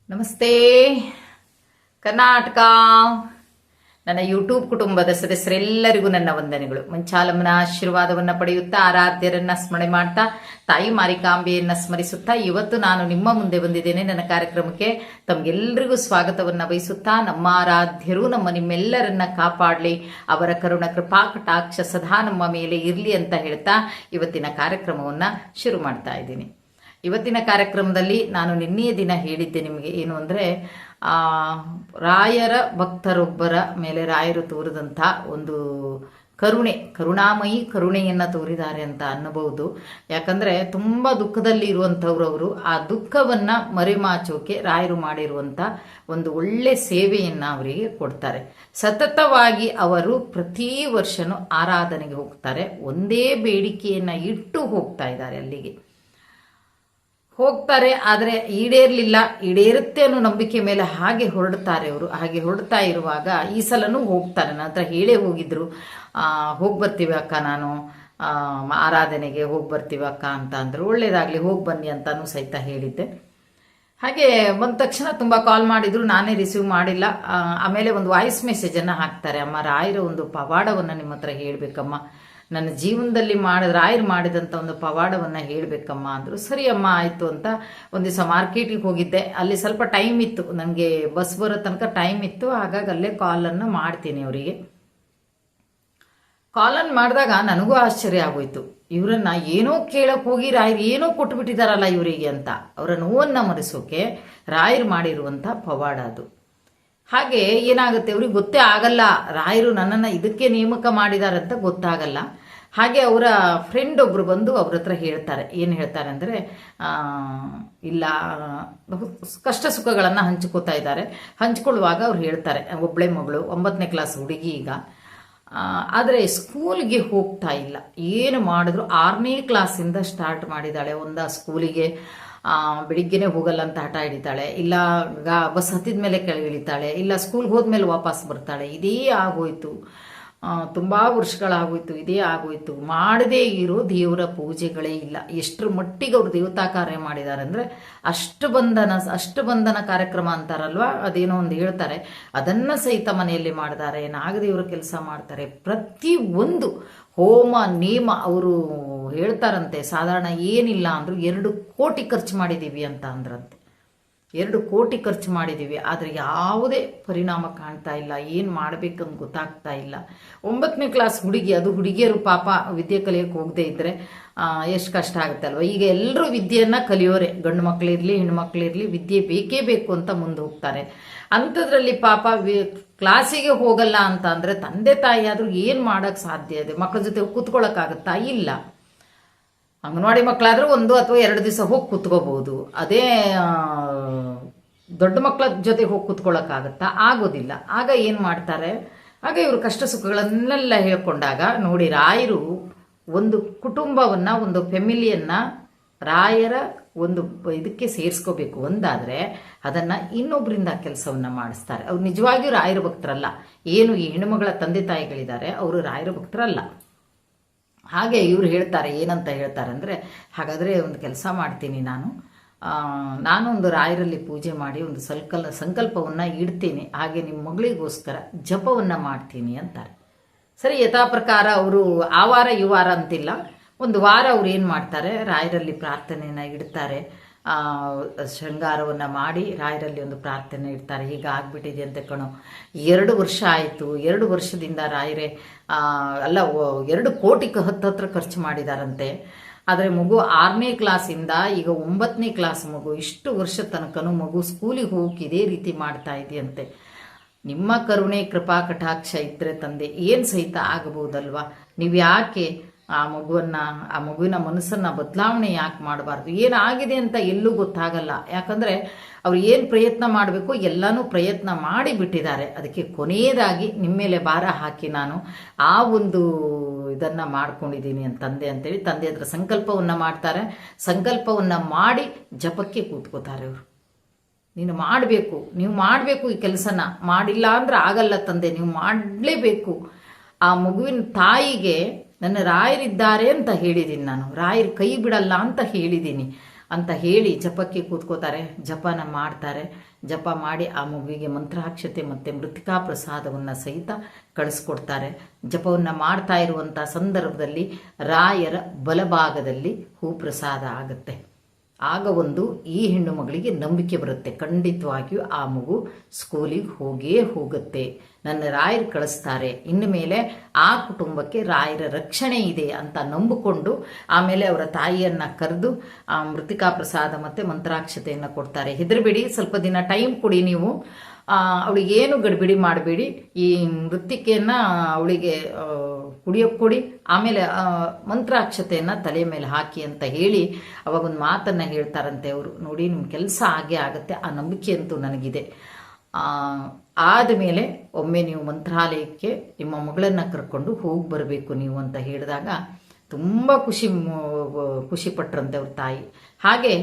ನಮಸ್ತೆ ಕರ್ನಾಟಕ. ನನ್ನ ಯೂಟ್ಯೂಬ್ ಕುಟುಂಬದ ಸದಸ್ಯರೆಲ್ಲರಿಗೂ ನನ್ನ ವಂದನೆಗಳು. ಮಂಚಾಲಮ್ಮನ ಆಶೀರ್ವಾದವನ್ನು ಪಡೆಯುತ್ತಾ, ಆರಾಧ್ಯರನ್ನ ಸ್ಮರಣೆ ಮಾಡ್ತಾ, ತಾಯಿ ಮಾರಿಕಾಂಬೆಯನ್ನ ಸ್ಮರಿಸುತ್ತಾ ಇವತ್ತು ನಾನು ನಿಮ್ಮ ಮುಂದೆ ಬಂದಿದ್ದೇನೆ. ನನ್ನ ಕಾರ್ಯಕ್ರಮಕ್ಕೆ ತಮಗೆಲ್ಲರಿಗೂ ಸ್ವಾಗತವನ್ನು ಬಯಸುತ್ತಾ, ನಮ್ಮ ಆರಾಧ್ಯರು ನಿಮ್ಮೆಲ್ಲರನ್ನ ಕಾಪಾಡಲಿ, ಅವರ ಕರುಣ ಕೃಪಾ ಕಟಾಕ್ಷ ಸದಾ ನಮ್ಮ ಮೇಲೆ ಇರಲಿ ಅಂತ ಹೇಳ್ತಾ ಇವತ್ತಿನ ಕಾರ್ಯಕ್ರಮವನ್ನ ಶುರು ಮಾಡ್ತಾ ಇದ್ದೀನಿ. ಇವತ್ತಿನ ಕಾರ್ಯಕ್ರಮದಲ್ಲಿ ನಾನು ನಿನ್ನೆಯ ದಿನ ಹೇಳಿದ್ದೆ ನಿಮಗೆ ಏನು ಅಂದರೆ, ರಾಯರ ಭಕ್ತರೊಬ್ಬರ ಮೇಲೆ ರಾಯರು ತೋರಿದಂಥ ಒಂದು ಕರುಣಾಮಯಿ ಕರುಣೆಯನ್ನು ತೋರಿದ್ದಾರೆ ಅಂತ ಅನ್ನಬಹುದು. ಯಾಕಂದರೆ ತುಂಬ ದುಃಖದಲ್ಲಿ ಇರುವಂಥವ್ರು ಅವರು. ಆ ದುಃಖವನ್ನು ಮರೆಮಾಚೋಕೆ ರಾಯರು ಮಾಡಿರುವಂಥ ಒಂದು ಒಳ್ಳೆ ಸೇವೆಯನ್ನು ಅವರಿಗೆ ಕೊಡ್ತಾರೆ. ಸತತವಾಗಿ ಅವರು ಪ್ರತಿ ವರ್ಷನೂ ಆರಾಧನೆಗೆ ಹೋಗ್ತಾರೆ. ಒಂದೇ ಬೇಡಿಕೆಯನ್ನು ಇಟ್ಟು ಹೋಗ್ತಾ ಇದ್ದಾರೆ, ಅಲ್ಲಿಗೆ ಹೋಗ್ತಾರೆ. ಆದರೆ ಈಡೇರಲಿಲ್ಲ, ಈಡೇರುತ್ತೆ ಅನ್ನೋ ನಂಬಿಕೆ ಮೇಲೆ ಹಾಗೆ ಹೊರಡ್ತಾರೆ ಅವರು. ಹಾಗೆ ಹೊರಡ್ತಾ ಇರುವಾಗ ಈ ಸಲನೂ ಹೋಗ್ತಾರೆ. ನನ್ನ ಹತ್ರ ಹೇಳೇ ಹೋಗಿದ್ರು, ಹೋಗಿ ಬರ್ತೀವಿ ಅಕ್ಕ, ನಾನು ಆರಾಧನೆಗೆ ಹೋಗಿ ಬರ್ತೀವಿ ಅಕ್ಕ ಅಂತ ಅಂದರು. ಒಳ್ಳೇದಾಗಲಿ, ಹೋಗಿ ಬನ್ನಿ ಅಂತಾನು ಸಹಿತ ಹೇಳಿದ್ದೆ. ಹಾಗೆ ಬಂದ ತಕ್ಷಣ ತುಂಬ ಕಾಲ್ ಮಾಡಿದ್ರು, ನಾನೇ ರಿಸೀವ್ ಮಾಡಿಲ್ಲ. ಆಮೇಲೆ ಒಂದು ವಾಯ್ಸ್ ಮೆಸೇಜನ್ನು ಹಾಕ್ತಾರೆ, ಅಮ್ಮ ರಾಯರ ಒಂದು ಪವಾಡವನ್ನು ನಿಮ್ಮ ಹತ್ರ ಹೇಳಬೇಕಮ್ಮ, ನನ್ನ ಜೀವನದಲ್ಲಿ ರಾಯರು ಮಾಡಿದಂಥ ಒಂದು ಪವಾಡವನ್ನು ಹೇಳಬೇಕಮ್ಮ ಅಂದರು. ಸರಿ ಅಮ್ಮ ಆಯಿತು ಅಂತ ಒಂದು ದಿವಸ ಮಾರ್ಕೆಟಿಗೆ ಹೋಗಿದ್ದೆ. ಅಲ್ಲಿ ಸ್ವಲ್ಪ ಟೈಮ್ ಇತ್ತು, ನನಗೆ ಬಸ್ ಬರೋ ತನಕ ಟೈಮ್ ಇತ್ತು. ಹಾಗಾಗಿ ಅಲ್ಲೇ ಕಾಲನ್ನು ಮಾಡ್ತೀನಿ ಅವರಿಗೆ. ಕಾಲನ್ನು ಮಾಡಿದಾಗ ನನಗೂ ಆಶ್ಚರ್ಯ ಆಗೋಯ್ತು. ಇವರನ್ನ ಏನೋ ಕೇಳಕ್ಕೆ ಹೋಗಿ ರಾಯರು ಏನೋ ಕೊಟ್ಬಿಟ್ಟಿದಾರಲ್ಲ ಇವರಿಗೆ ಅಂತ. ಅವರ ನೋವನ್ನು ಮರೆಸೋಕೆ ರಾಯರು ಮಾಡಿರುವಂಥ ಪವಾಡ ಅದು. ಹಾಗೆ ಏನಾಗುತ್ತೆ, ಅವ್ರಿಗೆ ಗೊತ್ತೇ ಆಗಲ್ಲ ರಾಯರು ನನ್ನನ್ನು ಇದಕ್ಕೆ ನೇಮಕ ಮಾಡಿದ್ದಾರೆ ಅಂತ ಗೊತ್ತಾಗಲ್ಲ. ಹಾಗೆ ಅವರ ಫ್ರೆಂಡ್ ಒಬ್ರು ಬಂದು ಅವ್ರ ಹತ್ರ ಹೇಳ್ತಾರೆ. ಏನು ಹೇಳ್ತಾರೆ ಅಂದರೆ, ಇಲ್ಲ ಕಷ್ಟ ಸುಖಗಳನ್ನು ಹಂಚ್ಕೋತಾ ಇದ್ದಾರೆ. ಹಂಚ್ಕೊಳ್ಳುವಾಗ ಅವ್ರು ಹೇಳ್ತಾರೆ, ಒಬ್ಬಳೆ ಮಗಳು 9ನೇ ಕ್ಲಾಸ್ ಹುಡುಗಿ ಈಗ, ಆದರೆ ಸ್ಕೂಲ್ಗೆ ಹೋಗ್ತಾ ಇಲ್ಲ. ಏನು ಮಾಡಿದ್ರು 6ನೇ ಕ್ಲಾಸಿಂದ ಸ್ಟಾರ್ಟ್ ಮಾಡಿದ್ದಾಳೆ. ಸ್ಕೂಲಿಗೆ ಬೆಳಿಗ್ಗೆನೆ ಹೋಗಲ್ಲ ಅಂತ ಹಠ ಹಿಡಿತಾಳೆ, ಇಲ್ಲ ಬಸ್ ಹತ್ತಿದ ಮೇಲೆ ಕೆಳಗಿಳಿತಾಳೆ, ಇಲ್ಲ ಸ್ಕೂಲ್ಗೆ ಹೋದ್ಮೇಲೆ ವಾಪಸ್ ಬರ್ತಾಳೆ. ಇದೇ ಆಗೋಯ್ತು, ತುಂಬ ವರ್ಷಗಳಾಗೋಯ್ತು, ಇದೇ ಆಗೋಯ್ತು. ಮಾಡದೇ ಇರೋ ದೇವರ ಪೂಜೆಗಳೇ ಇಲ್ಲ. ಎಷ್ಟರ ಮಟ್ಟಿಗೆ ಅವರು ದೇವತಾ ಕಾರ್ಯ ಮಾಡಿದ್ದಾರೆ ಅಂದರೆ, ಅಷ್ಟಬಂಧನ ಕಾರ್ಯಕ್ರಮ ಅಂತಾರಲ್ವ, ಅದೇನೋ ಒಂದು ಹೇಳ್ತಾರೆ, ಅದನ್ನು ಸಹಿತ ಮನೆಯಲ್ಲಿ ಮಾಡಿದ್ದಾರೆ. ನಾಗದೇವರ ಕೆಲಸ ಮಾಡ್ತಾರೆ. ಪ್ರತಿ ಒಂದು ಹೋಮ ನೇಮ ಅವರು ಹೇಳ್ತಾರಂತೆ. ಸಾಧಾರಣ ಏನಿಲ್ಲ ಅಂದರೂ 2 ಕೋಟಿ ಖರ್ಚು ಮಾಡಿದ್ದೀವಿ ಅಂತ ಅಂದ್ರಂತೆ. 2 ಕೋಟಿ ಖರ್ಚು ಮಾಡಿದ್ದೀವಿ, ಆದರೆ ಯಾವುದೇ ಪರಿಣಾಮ ಕಾಣ್ತಾ ಇಲ್ಲ. ಏನು ಮಾಡಬೇಕಂತ ಗೊತ್ತಾಗ್ತಾ ಇಲ್ಲ. 9ನೇ ಕ್ಲಾಸ್ ಹುಡುಗಿ, ಅದು ಹುಡುಗಿಯರು ಪಾಪ ವಿದ್ಯೆ ಕಲಿಯೋಕ್ಕೆ ಹೋಗದೆ ಇದ್ದರೆ ಎಷ್ಟು ಕಷ್ಟ ಆಗುತ್ತೆ ಅಲ್ವ. ಈಗ ಎಲ್ಲರೂ ವಿದ್ಯೆಯನ್ನು ಕಲಿಯೋರೆ, ಗಂಡು ಮಕ್ಕಳಿರಲಿ ಹೆಣ್ಣು ಮಕ್ಕಳಿರಲಿ, ವಿದ್ಯೆ ಬೇಕೇ ಬೇಕು ಅಂತ ಮುಂದೆ ಹೋಗ್ತಾರೆ. ಅಂಥದ್ರಲ್ಲಿ ಪಾಪ ಕ್ಲಾಸಿಗೆ ಹೋಗಲ್ಲ ಅಂತ ಅಂದರೆ ತಂದೆ ತಾಯಿ ಆದರೂ ಏನು ಮಾಡೋಕ್ಕೆ ಸಾಧ್ಯ ಇದೆ? ಮಕ್ಕಳ ಜೊತೆ ಕೂತ್ಕೊಳ್ಳೋಕ್ಕಾಗತ್ತಾ? ಇಲ್ಲ. ಅಂಗನವಾಡಿ ಮಕ್ಕಳಾದರೂ 1 ಅಥವಾ 2 ದಿವಸ ಹೋಗಿ ಕೂತ್ಕೋಬಹುದು. ಅದೇ ದೊಡ್ಡ ಮಕ್ಕಳ ಜೊತೆ ಹೋಗಿ ಕೂತ್ಕೊಳ್ಳೋಕ್ಕಾಗತ್ತಾ? ಆಗೋದಿಲ್ಲ. ಆಗ ಏನು ಮಾಡ್ತಾರೆ, ಆಗ ಇವರು ಕಷ್ಟ ಸುಖಗಳನ್ನೆಲ್ಲ ಹೇಳ್ಕೊಂಡಾಗ ನೋಡಿ, ರಾಯರು ಒಂದು ಕುಟುಂಬವನ್ನು, ಒಂದು ಫ್ಯಾಮಿಲಿಯನ್ನು ರಾಯರ ಒಂದು ಇದಕ್ಕೆ ಸೇರಿಸ್ಕೋಬೇಕು ಒಂದಾದರೆ ಅದನ್ನು ಇನ್ನೊಬ್ಬರಿಂದ ಕೆಲಸವನ್ನು ಮಾಡಿಸ್ತಾರೆ. ಅವ್ರು ನಿಜವಾಗಿಯೂ ರಾಯರ ಭಕ್ತರಲ್ಲ. ಏನು ಈ ಹೆಣ್ಣುಮಗಳ ತಂದೆ ತಾಯಿಗಳಿದ್ದಾರೆ, ಅವರು ರಾಯರ ಭಕ್ತರಲ್ಲ. ಹಾಗೆ ಇವರು ಹೇಳ್ತಾರೆ, ಏನಂತ ಹೇಳ್ತಾರೆ ಅಂದರೆ, ಹಾಗಾದರೆ ಒಂದು ಕೆಲಸ ಮಾಡ್ತೀನಿ, ನಾನು ಒಂದು ರಾಯರಲ್ಲಿ ಪೂಜೆ ಮಾಡಿ ಒಂದು ಸಂಕಲ್ಪವನ್ನು ಇಡ್ತೀನಿ, ಹಾಗೆ ನಿಮ್ಮ ಮಗಳಿಗೋಸ್ಕರ ಜಪವನ್ನು ಮಾಡ್ತೀನಿ ಅಂತಾರೆ. ಸರಿ, ಯಥಾ ಪ್ರಕಾರ ಅವರು ಆ ವಾರ ಈ ವಾರ ಅಂತಿಲ್ಲ, ಒಂದು ವಾರ ಅವ್ರು ಏನು ಮಾಡ್ತಾರೆ, ರಾಯರಲ್ಲಿ ಪ್ರಾರ್ಥನೆಯನ್ನು ಇಡ್ತಾರೆ. ಶೃಂಗಾರವನ್ನು ಮಾಡಿ ರಾಯರಲ್ಲಿ ಒಂದು ಪ್ರಾರ್ಥನೆ ಇಡ್ತಾರೆ. ಹೀಗೆ ಆಗ್ಬಿಟ್ಟಿದೆ ಅಂತ ಕಣೋ, 2 ವರ್ಷ ಆಯಿತು, 2 ವರ್ಷದಿಂದ ರಾಯರೇ ಅಲ್ಲ 2 ಕೋಟಿ ಹತ್ತಿರ ಖರ್ಚು ಮಾಡಿದಾರಂತೆ. ಆದರೆ ಮಗು 6ನೇ ಕ್ಲಾಸಿಂದ ಈಗ 9ನೇ ಕ್ಲಾಸ್ ಮಗು, ಇಷ್ಟು ವರ್ಷ ತನಕನೂ ಮಗು ಸ್ಕೂಲಿಗೆ ಹೋಗಿ ಇದೇ ರೀತಿ ಮಾಡ್ತಾ ಇದೆಯಂತೆ. ನಿಮ್ಮ ಕರುಣೆ ಕೃಪಾ ಕಟಾಕ್ಷ ಇದ್ದರೆ ತಂದೆ ಏನು ಸಹಿತ ಆಗಬಹುದಲ್ವಾ? ನೀವು ಯಾಕೆ ಆ ಮಗುವಿನ ಮನಸ್ಸನ್ನು ಬದಲಾವಣೆ ಯಾಕೆ ಮಾಡಬಾರ್ದು? ಏನಾಗಿದೆ ಅಂತ ಎಲ್ಲೂ ಗೊತ್ತಾಗಲ್ಲ. ಯಾಕಂದರೆ ಅವ್ರು ಏನು ಪ್ರಯತ್ನ ಮಾಡಬೇಕು ಎಲ್ಲನೂ ಪ್ರಯತ್ನ ಮಾಡಿಬಿಟ್ಟಿದ್ದಾರೆ. ಅದಕ್ಕೆ ಕೊನೆಯದಾಗಿ ನಿಮ್ಮ ಮೇಲೆ ಭಾರ ಹಾಕಿ ನಾನು ಆ ಒಂದು ಇದನ್ನು ಮಾಡ್ಕೊಂಡಿದ್ದೀನಿ ಅಂತಂದೇಳಿ ತಂದೆ ಹತ್ರ ಸಂಕಲ್ಪವನ್ನು ಮಾಡ್ತಾರೆ. ಸಂಕಲ್ಪವನ್ನು ಮಾಡಿ ಜಪಕ್ಕೆ ಕೂತ್ಕೋತಾರೆ ಅವರು. ನೀವು ಮಾಡಬೇಕು ಈ ಕೆಲಸನ, ಮಾಡಿಲ್ಲ ಅಂದ್ರೆ ಆಗಲ್ಲ ತಂದೆ, ನೀವು ಮಾಡಲೇಬೇಕು. ಆ ಮಗುವಿನ ತಾಯಿಗೆ ನನ್ನ ರಾಯರಿದ್ದಾರೆ ಅಂತ ಹೇಳಿದ್ದೀನಿ, ನಾನು ರಾಯರು ಕೈ ಬಿಡಲ್ಲ ಅಂತ ಹೇಳಿದ್ದೀನಿ. ಅಂತ ಹೇಳಿ ಜಪಕ್ಕೆ ಕೂತ್ಕೋತಾರೆ, ಜಪನ ಮಾಡ್ತಾರೆ. ಜಪ ಮಾಡಿ ಆ ಮಗುವಿಗೆ ಮಂತ್ರಾಕ್ಷತೆ ಮತ್ತು ಮೃತ್ತಿಕಾ ಪ್ರಸಾದವನ್ನು ಸಹಿತ ಕಳಿಸ್ಕೊಡ್ತಾರೆ. ಜಪವನ್ನು ಮಾಡ್ತಾ ಇರುವಂಥ ಸಂದರ್ಭದಲ್ಲಿ ರಾಯರ ಬಲಭಾಗದಲ್ಲಿ ಹೂ ಪ್ರಸಾದ ಆಗುತ್ತೆ. ಆಗ ಒಂದು ಈ ಹೆಣ್ಣು ಮಗಳಿಗೆ ನಂಬಿಕೆ ಬರುತ್ತೆ, ಖಂಡಿತವಾಗಿಯೂ ಆ ಮಗು ಸ್ಕೂಲಿಗೆ ಹೋಗೇ ಹೋಗುತ್ತೆ, ನನ್ನ ರಾಯರು ಕಳಿಸ್ತಾರೆ, ಇನ್ನು ಮೇಲೆ ಆ ಕುಟುಂಬಕ್ಕೆ ರಾಯರ ರಕ್ಷಣೆ ಇದೆ ಅಂತ ನಂಬಿಕೊಂಡು ಆಮೇಲೆ ಅವರ ತಾಯಿಯನ್ನು ಕರೆದು ಆ ಮೃತ್ತಿಕಾ ಪ್ರಸಾದ ಮತ್ತು ಮಂತ್ರಾಕ್ಷತೆಯನ್ನು ಕೊಡ್ತಾರೆ. ಹೆದರಬೇಡಿ, ಸ್ವಲ್ಪ ದಿನ ಟೈಮ್ ಕೊಡಿ ನೀವು, ಅವಳಿಗೇನು ಗಡಿಬಿಡಿ ಮಾಡಬೇಡಿ, ಈ ಮೃತ್ತಿಕೆಯನ್ನು ಅವಳಿಗೆ ಕುಡಿಯೋಕ್ಕೆ ಕೊಡಿ, ಆಮೇಲೆ ಮಂತ್ರಾಕ್ಷತೆಯನ್ನು ತಲೆ ಮೇಲೆ ಹಾಕಿ ಅಂತ ಹೇಳಿ ಅವಾಗೊಂದು ಮಾತನ್ನು ಹೇಳ್ತಾರಂತೆ ಅವರು. ನೋಡಿ, ನಿಮ್ಮ ಕೆಲಸ ಹಾಗೆ ಆಗುತ್ತೆ, ಆ ನಂಬಿಕೆ ಅಂತೂ ನನಗಿದೆ. ಆದಮೇಲೆ ಒಮ್ಮೆ ನೀವು ಮಂತ್ರಾಲಯಕ್ಕೆ ನಿಮ್ಮ ಮಗಳನ್ನು ಕರ್ಕೊಂಡು ಹೋಗಿ ಬರಬೇಕು ನೀವು ಅಂತ ಹೇಳಿದಾಗ ತುಂಬ ಖುಷಿಪಟ್ರಂತೆ ಅವ್ರ ತಾಯಿ. ಹಾಗೆ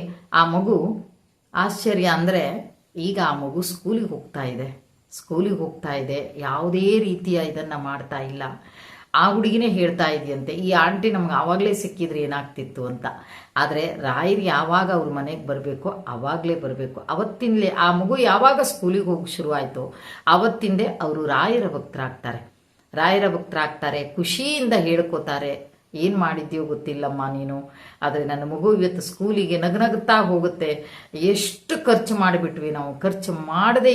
ಆ ಮಗು ಆಶ್ಚರ್ಯ ಅಂದರೆ, ಈಗ ಆ ಮಗು ಸ್ಕೂಲಿಗೆ ಹೋಗ್ತಾ ಇದೆ, ಯಾವುದೇ ರೀತಿಯ ಇದನ್ನು ಮಾಡ್ತಾ ಇಲ್ಲ. ಆ ಹುಡುಗಿನೇ ಹೇಳ್ತಾ ಇದೆಯಂತೆ, ಈ ಆಂಟಿ ನಮ್ಗೆ ಆವಾಗಲೇ ಸಿಕ್ಕಿದ್ರೆ ಏನಾಗ್ತಿತ್ತು ಅಂತ. ಆದರೆ ರಾಯರು ಯಾವಾಗ ಅವ್ರ ಮನೆಗೆ ಬರಬೇಕೋ ಆವಾಗಲೇ ಬರಬೇಕು. ಅವತ್ತಿಂದಲೇ ಆ ಮಗು ಯಾವಾಗ ಸ್ಕೂಲಿಗೆ ಹೋಗಿ ಶುರುವಾಯಿತು ಆವತ್ತಿಂದೇ ಅವರು ರಾಯರ ಭಕ್ತರಾಗ್ತಾರೆ, ಖುಷಿಯಿಂದ ಹೇಳ್ಕೋತಾರೆ, ಏನು ಮಾಡಿದ್ಯೋ ಗೊತ್ತಿಲ್ಲಮ್ಮ ನೀನು, ಆದರೆ ನನ್ನ ಮಗು ಇವತ್ತು ಸ್ಕೂಲಿಗೆ ನಗನಗುತ್ತಾ ಹೋಗುತ್ತೆ. ಎಷ್ಟು ಖರ್ಚು ಮಾಡಿಬಿಟ್ವಿ ನಾವು, ಖರ್ಚು ಮಾಡದೇ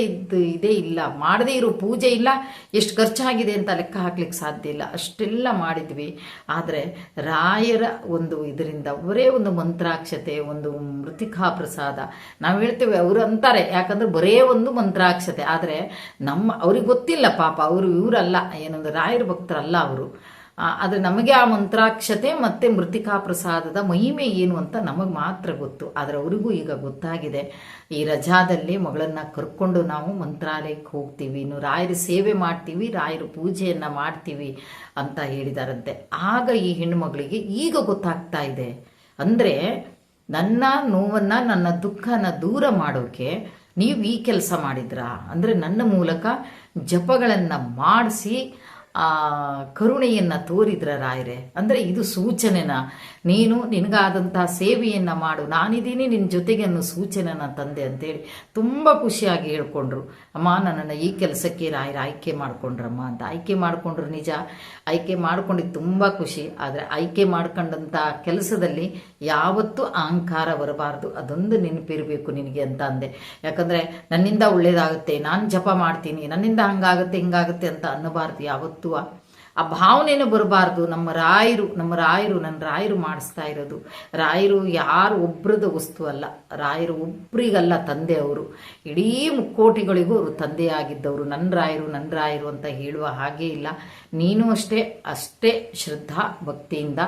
ಇರೋ ಪೂಜೆ ಇಲ್ಲ, ಎಷ್ಟು ಖರ್ಚಾಗಿದೆ ಅಂತ ಲೆಕ್ಕ ಹಾಕ್ಲಿಕ್ಕೆ ಸಾಧ್ಯ ಇಲ್ಲ, ಅಷ್ಟೆಲ್ಲ ಮಾಡಿದ್ವಿ. ಆದರೆ ರಾಯರ ಒಂದು ಇದರಿಂದ ಅವರೇ ಒಂದು ಮಂತ್ರಾಕ್ಷತೆ, ಒಂದು ಮೃತ್ತಿಕಾ ಪ್ರಸಾದ ನಾವು ಹೇಳ್ತೇವೆ, ಅವರು ಅಂತಾರೆ, ಯಾಕಂದ್ರೆ ಬರೇ ಒಂದು ಮಂತ್ರಾಕ್ಷತೆ, ಆದರೆ ಅವ್ರಿಗೆ ಗೊತ್ತಿಲ್ಲ ಪಾಪ, ಇವರಲ್ಲ, ಏನೊಂದು ರಾಯರ ಭಕ್ತರಲ್ಲ ಅವರು. ಆದರೆ ನಮಗೆ ಆ ಮಂತ್ರಾಕ್ಷತೆ ಮತ್ತು ಮೃತ್ತಿಕಾ ಪ್ರಸಾದದ ಮಹಿಮೆ ಏನು ಅಂತ ನಮಗೆ ಮಾತ್ರ ಗೊತ್ತು. ಆದರೆ ಅವರಿಗೂ ಈಗ ಗೊತ್ತಾಗಿದೆ. ಈ ರಜಾದಲ್ಲಿ ಮಗಳನ್ನು ಕರ್ಕೊಂಡು ನಾವು ಮಂತ್ರಾಲಯಕ್ಕೆ ಹೋಗ್ತೀವಿ, ಇನ್ನು ರಾಯರ ಸೇವೆ ಮಾಡ್ತೀವಿ, ರಾಯರ ಪೂಜೆಯನ್ನು ಮಾಡ್ತೀವಿ ಅಂತ ಹೇಳಿದಾರಂತೆ. ಆಗ ಈ ಹೆಣ್ಣುಮಗಳಿಗೆ ಈಗ ಗೊತ್ತಾಗ್ತಾ ಇದೆ, ಅಂದರೆ ನನ್ನ ನೋವನ್ನು, ನನ್ನ ದುಃಖನ ದೂರ ಮಾಡೋಕೆ ನೀವು ಈ ಕೆಲಸ ಮಾಡಿದ್ರಾ, ಅಂದರೆ ನನ್ನ ಮೂಲಕ ಜಪಗಳನ್ನು ಮಾಡಿಸಿ ಕರುಣೆಯನ್ನು ತೋರಿದ್ರ ರಾಯರೇ, ಅಂದರೆ ಇದು ಸೂಚನೆನ, ನೀನು ನಿನಗಾದಂಥ ಸೇವೆಯನ್ನು ಮಾಡು, ನಾನಿದ್ದೀನಿ ನಿನ್ನ ಜೊತೆಗೆ ಅನ್ನೋ ಸೂಚನೆನ ತಂದೆ ಅಂತೇಳಿ ತುಂಬ ಖುಷಿಯಾಗಿ ಹೇಳ್ಕೊಂಡ್ರು. ಅಮ್ಮ, ನನ್ನನ್ನು ಈ ಕೆಲಸಕ್ಕೆ ರಾಯರು ಆಯ್ಕೆ ಮಾಡ್ಕೊಂಡ್ರಮ್ಮ ಅಂತ. ಆಯ್ಕೆ ಮಾಡ್ಕೊಂಡ್ರು, ನಿಜ ಆಯ್ಕೆ ಮಾಡ್ಕೊಂಡಿದ್ದು ತುಂಬ ಖುಷಿ. ಆದರೆ ಆಯ್ಕೆ ಮಾಡ್ಕೊಂಡಂಥ ಕೆಲಸದಲ್ಲಿ ಯಾವತ್ತೂ ಅಹಂಕಾರ ಬರಬಾರ್ದು, ಅದೊಂದು ನೆನಪಿರಬೇಕು ನಿನಗೆ ಅಂತ ಅಂದೆ. ಯಾಕಂದರೆ ನನ್ನಿಂದ ಒಳ್ಳೇದಾಗುತ್ತೆ, ನಾನು ಜಪ ಮಾಡ್ತೀನಿ, ನನ್ನಿಂದ ಹಂಗಾಗುತ್ತೆ ಹಿಂಗಾಗುತ್ತೆ ಅಂತ ಅನ್ನಬಾರ್ದು ಯಾವತ್ತೂ. ಆ ಭಾವನೆನೂ ಬರಬಾರ್ದು. ನಮ್ಮ ರಾಯರು ನನ್ನ ರಾಯರು ಮಾಡಿಸ್ತಾ ಇರೋದು, ರಾಯರು ಯಾರು ಒಬ್ರದ ವಸ್ತು ಅಲ್ಲ, ರಾಯರು ಒಬ್ರಿಗಲ್ಲ ತಂದೆ, ಅವರು ಇಡೀ ಮುಕ್ಕೋಟಿಗಳಿಗೂ ಅವರು ತಂದೆಯಾಗಿದ್ದವರು. ನನ್ನ ರಾಯರು ಅಂತ ಹೇಳುವ ಹಾಗೇ ಇಲ್ಲ. ನೀನು ಅಷ್ಟೇ ಶ್ರದ್ಧಾ ಭಕ್ತಿಯಿಂದ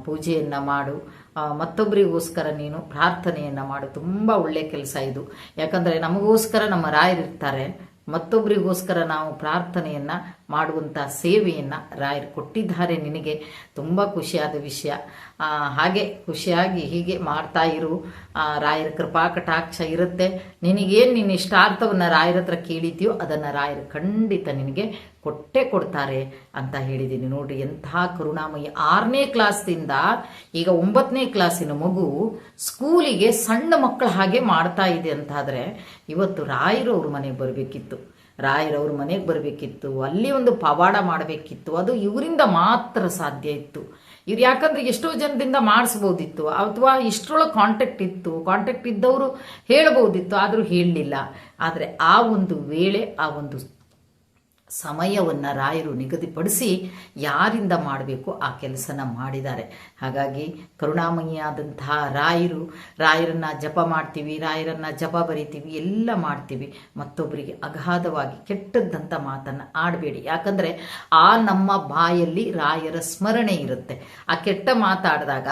ಪೂಜೆಯನ್ನು ಮಾಡು, ಮತ್ತೊಬ್ಬರಿಗೋಸ್ಕರ ನೀನು ಪ್ರಾರ್ಥನೆಯನ್ನು ಮಾಡು. ತುಂಬ ಒಳ್ಳೆಯ ಕೆಲಸ ಇದು. ಯಾಕಂದರೆ ನಮಗೋಸ್ಕರ ನಮ್ಮ ರಾಯರಿರ್ತಾರೆ, ಮತ್ತೊಬ್ಬರಿಗೋಸ್ಕರ ನಾವು ಪ್ರಾರ್ಥನೆಯನ್ನು ಮಾಡುವಂಥ ಸೇವೆಯನ್ನು ರಾಯರು ಕೊಟ್ಟಿದ್ದಾರೆ. ನಿನಗೆ ತುಂಬ ಖುಷಿಯಾದ ವಿಷಯ. ಹಾಗೆ ಖುಷಿಯಾಗಿ ಹೀಗೆ ಮಾಡ್ತಾ ಇರು, ರಾಯರ ಕೃಪಾ ಕಟಾಕ್ಷ ಇರುತ್ತೆ. ನಿನಗೇನು ನಿನ್ನ ಇಷ್ಟಾರ್ಥವನ್ನು ರಾಯರ ಹತ್ರ ಕೇಳಿದ್ಯೋ ಅದನ್ನು ರಾಯರು ಖಂಡಿತ ನಿನಗೆ ಕೊಡ್ತಾರೆ ಅಂತ ಹೇಳಿದ್ದೀನಿ. ನೋಡ್ರಿ ಎಂಥ ಕರುಣಾಮಯಿ. 6ನೇ ಕ್ಲಾಸ್ದಿಂದ ಈಗ 9ನೇ ಕ್ಲಾಸಿನ ಮಗು ಸ್ಕೂಲಿಗೆ ಸಣ್ಣ ಮಕ್ಕಳ ಹಾಗೆ ಮಾಡ್ತಾ ಇದೆ ಅಂತಾದರೆ, ಇವತ್ತು ರಾಯರು ಅವ್ರ ಮನೆಗೆ ಬರಬೇಕಿತ್ತು, ಅಲ್ಲಿ ಒಂದು ಪವಾಡ ಮಾಡಬೇಕಿತ್ತು. ಅದು ಇವರಿಂದ ಮಾತ್ರ ಸಾಧ್ಯ ಇತ್ತು. ಇವ್ರು ಯಾಕಂದ್ರೆ ಎಷ್ಟೋ ಜನದಿಂದ ಮಾಡಿಸ್ಬೋದಿತ್ತು, ಅಥವಾ ಇಷ್ಟರೊಳಗೆ ಕಾಂಟ್ಯಾಕ್ಟ್ ಇದ್ದವರು ಹೇಳ್ಬೋದಿತ್ತು, ಆದರೂ ಹೇಳಲಿಲ್ಲ. ಆದರೆ ಆ ಒಂದು ವೇಳೆ, ಆ ಒಂದು ಸಮಯವನ್ನು ರಾಯರು ನಿಗದಿಪಡಿಸಿ ಯಾರಿಂದ ಮಾಡಬೇಕು ಆ ಕೆಲಸನ ಮಾಡಿದ್ದಾರೆ. ಹಾಗಾಗಿ ಕರುಣಾಮಯಿಯಾದಂತಹ ರಾಯರನ್ನು ಜಪ ಮಾಡ್ತೀವಿ, ರಾಯರನ್ನು ಜಪ ಬರಿತೀವಿ, ಎಲ್ಲ ಮಾಡ್ತೀವಿ. ಮತ್ತೊಬ್ಬರಿಗೆ ಅಗಾಧವಾಗಿ ಕೆಟ್ಟದ್ದಂಥ ಮಾತನ್ನು ಆಡಬೇಡಿ. ಯಾಕಂದರೆ ಆ ನಮ್ಮ ಬಾಯಲ್ಲಿ ರಾಯರ ಸ್ಮರಣೆ ಇರುತ್ತೆ. ಆ ಕೆಟ್ಟ ಮಾತಾಡಿದಾಗ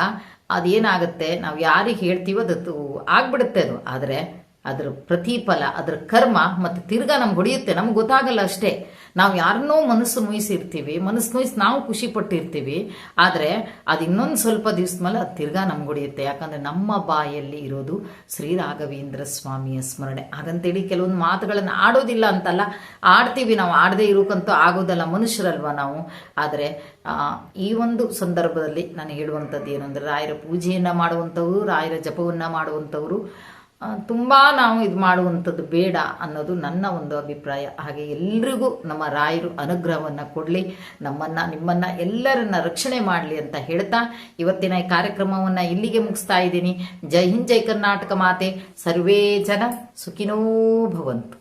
ಅದೇನಾಗುತ್ತೆ, ನಾವು ಯಾರಿಗೆ ಹೇಳ್ತೀವೋ ಅದು ಆಗ್ಬಿಡುತ್ತೆ ಅದು. ಆದರೆ ಅದರ ಪ್ರತಿಫಲ, ಅದರ ಕರ್ಮ ಮತ್ತು ತಿರ್ಗಾ ನಮ್ಗೆ ಹೊಡೆಯುತ್ತೆ. ನಮ್ಗೆ ಗೊತ್ತಾಗಲ್ಲ ಅಷ್ಟೇ. ನಾವು ಯಾರನ್ನೋ ಮನಸ್ಸು ನೋಯಿಸಿರ್ತೀವಿ, ಮನಸ್ಸು ನೋಯಿಸಿ ನಾವು ಖುಷಿ ಪಟ್ಟಿರ್ತೀವಿ. ಆದರೆ ಅದು ಇನ್ನೊಂದು ಸ್ವಲ್ಪ ದಿವಸದ ಮೇಲೆ ಅದು ತಿರ್ಗಾ ನಮ್ಗೆ ಹೊಡೆಯುತ್ತೆ. ಯಾಕಂದರೆ ನಮ್ಮ ಬಾಯಲ್ಲಿ ಇರೋದು ಶ್ರೀ ರಾಘವೇಂದ್ರ ಸ್ವಾಮಿಯ ಸ್ಮರಣೆ. ಹಾಗಂತೇಳಿ ಕೆಲವೊಂದು ಮಾತುಗಳನ್ನು ಆಡೋದಿಲ್ಲ ಅಂತಲ್ಲ, ಆಡ್ತೀವಿ. ನಾವು ಆಡದೇ ಇರೋಕ್ಕಂತೂ ಆಗೋದಲ್ಲ, ಮನುಷ್ಯರಲ್ವ ನಾವು. ಆದರೆ ಈ ಒಂದು ಸಂದರ್ಭದಲ್ಲಿ ನಾನು ಹೇಳುವಂಥದ್ದು ಏನಂದರೆ, ರಾಯರ ಪೂಜೆಯನ್ನು ಮಾಡುವಂಥವ್ರು, ರಾಯರ ಜಪವನ್ನು ಮಾಡುವಂಥವ್ರು ತುಂಬ ನಾವು ಇದು ಮಾಡುವಂಥದ್ದು ಬೇಡ ಅನ್ನೋದು ನನ್ನ ಒಂದು ಅಭಿಪ್ರಾಯ. ಹಾಗೆ ಎಲ್ರಿಗೂ ನಮ್ಮ ರಾಯರು ಅನುಗ್ರಹವನ್ನು ಕೊಡಲಿ, ನಿಮ್ಮನ್ನು ಎಲ್ಲರನ್ನ ರಕ್ಷಣೆ ಮಾಡಲಿ ಅಂತ ಹೇಳ್ತಾ ಇವತ್ತಿನ ಈ ಕಾರ್ಯಕ್ರಮವನ್ನು ಇಲ್ಲಿಗೆ ಮುಗಿಸ್ತಾ ಇದ್ದೀನಿ. ಜೈ ಹಿಂದ್, ಜೈ ಕರ್ನಾಟಕ ಮಾತೆ. ಸರ್ವೇ ಜನ ಸುಖಿನೋ ಭವಂತು.